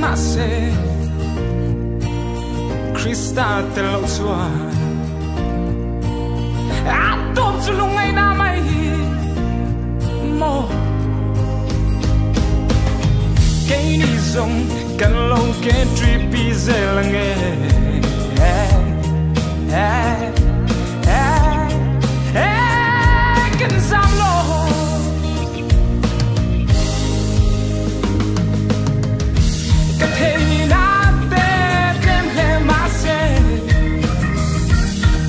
mà sẽ Krista tên lâu xua anh tôm cho lúc ngày nào mày mò cái đi giống cần lâu cái trip đi dễ là nghe cần dám lo cái thế na tê thêm lệ mà sẽ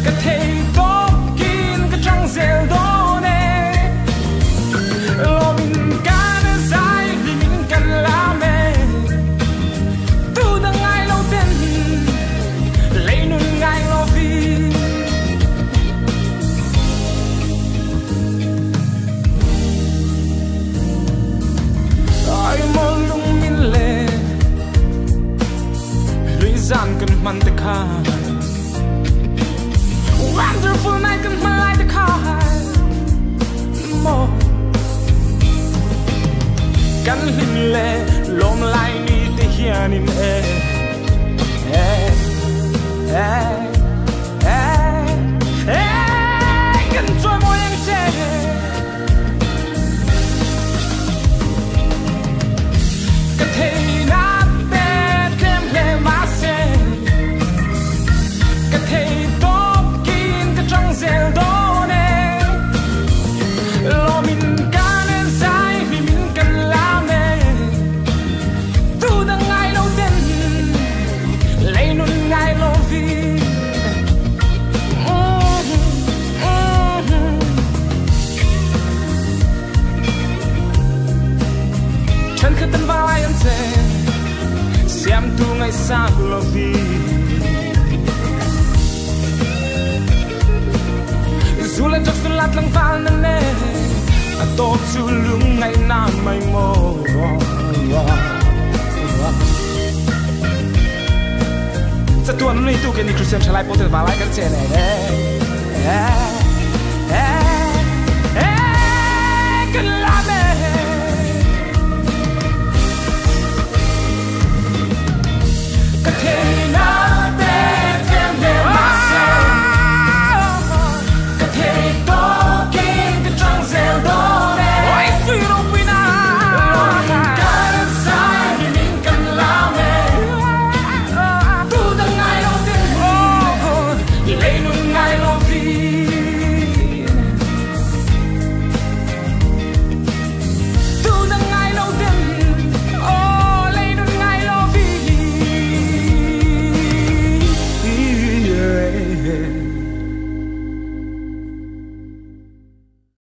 cái thế tốt kín cái trăng dễ đó nè lo mình cả nó dài vì mình cần làm mẹ tu đang ngày lâu tên lấy nụ ngày lo vì ai mong lung min lệ lưỡi gian cần man te khai wonderful night cần man lại te khai moกันหินเล่ลมไหลนี่แต่เฮียนิมกันช่วยมวยยังเจ็บกันเทน่าเป็ดเต็มเล่มาเซ่กันเทตบกินกันจังเซลโดเน่ลมินกันใจลิมินกันลาเน่ตูดังไงเราเด่นเลยนุ่นไงเราวีฉันคือตันวายอันเซ่เสียมตูไงซากุลวีdù là chắc xuân lát lăng pha nâng nê tốt chú lưng ngày nào mây mô sẽ tuần này tu cái này Christian trở lại bố thật vào lại cái chè này